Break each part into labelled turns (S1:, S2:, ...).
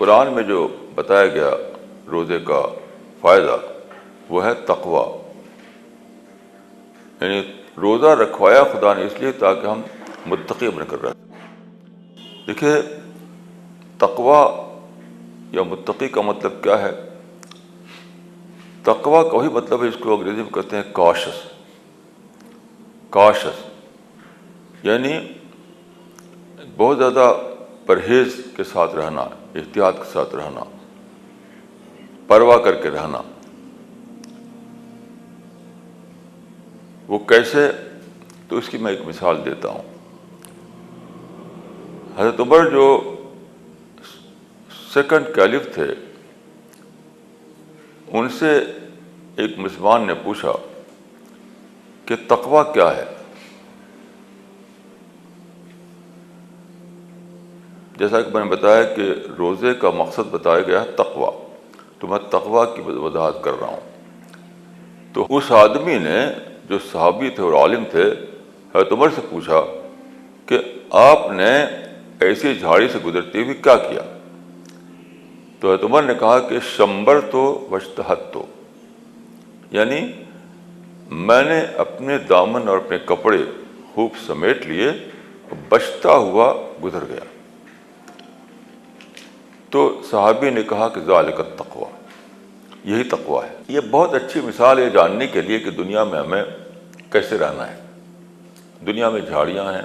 S1: قرآن میں جو بتایا گیا روزے کا فائدہ وہ ہے تقویٰ. یعنی روزہ رکھوایا خدا نے اس لیے تاکہ ہم متقی بن کر رہیں. دیکھیے تقویٰ یا متقی کا مطلب کیا ہے؟ تقویٰ کا وہی مطلب ہے جس کو انگریزی میں کہتے ہیں کاشس. کاشس یعنی بہت زیادہ پرہیز کے ساتھ رہنا، احتیاط کے ساتھ رہنا، پرواہ کر کے رہنا. وہ کیسے؟ تو اس کی میں ایک مثال دیتا ہوں. حضرت عمر جو سیکنڈ کیلف تھے، ان سے ایک مسلمان نے پوچھا کہ تقویٰ کیا ہے؟ جیسا کہ میں نے بتایا کہ روزے کا مقصد بتایا گیا ہے تقویٰ، تو میں تقویٰ کی وضاحت کر رہا ہوں. تو اس آدمی نے جو صحابی تھے اور عالم تھے، حضرت عمر سے پوچھا کہ آپ نے ایسی جھاڑی سے گزرتے ہوئے کیا کیا؟ تو حضرت عمر نے کہا کہ شمبر تو وجتہد تو، یعنی میں نے اپنے دامن اور اپنے کپڑے خوب سمیٹ لیے، بچتا ہوا گزر گیا. تو صحابی نے کہا کہ ذالک التقویٰ، یہی تقویٰ ہے. یہ بہت اچھی مثال ہے جاننے کے لیے کہ دنیا میں ہمیں کیسے رہنا ہے. دنیا میں جھاڑیاں ہیں،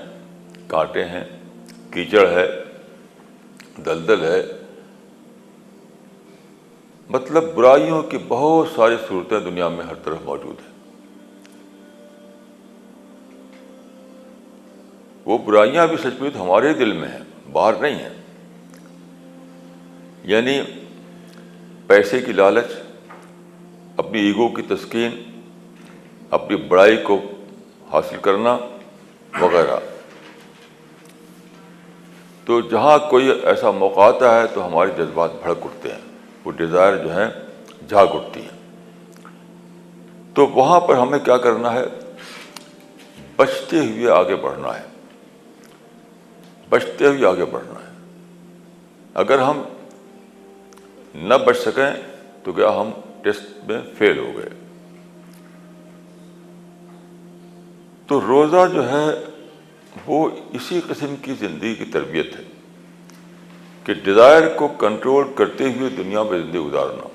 S1: کانٹے ہیں، کیچڑ ہے، دلدل ہے، مطلب برائیوں کی بہت ساری صورتیں دنیا میں ہر طرف موجود ہیں. وہ برائیاں بھی سچ میں ہمارے دل میں ہیں، باہر نہیں ہیں. یعنی پیسے کی لالچ، اپنی ایگو کی تسکین، اپنی بڑائی کو حاصل کرنا وغیرہ. تو جہاں کوئی ایسا موقع آتا ہے تو ہمارے جذبات بھڑک اٹھتے ہیں، وہ ڈیزائر جو ہیں جھاگ اٹھتی ہیں. تو وہاں پر ہمیں کیا کرنا ہے؟ بچتے ہوئے آگے بڑھنا ہے، بچتے ہوئے آگے بڑھنا ہے. اگر ہم نہ بچ سکیں تو کیا ہم ٹیسٹ میں فیل ہو گئے. تو روزہ جو ہے وہ اسی قسم کی زندگی کی تربیت ہے کہ ڈیزائر کو کنٹرول کرتے ہوئے دنیا میں زندگی گزارنا.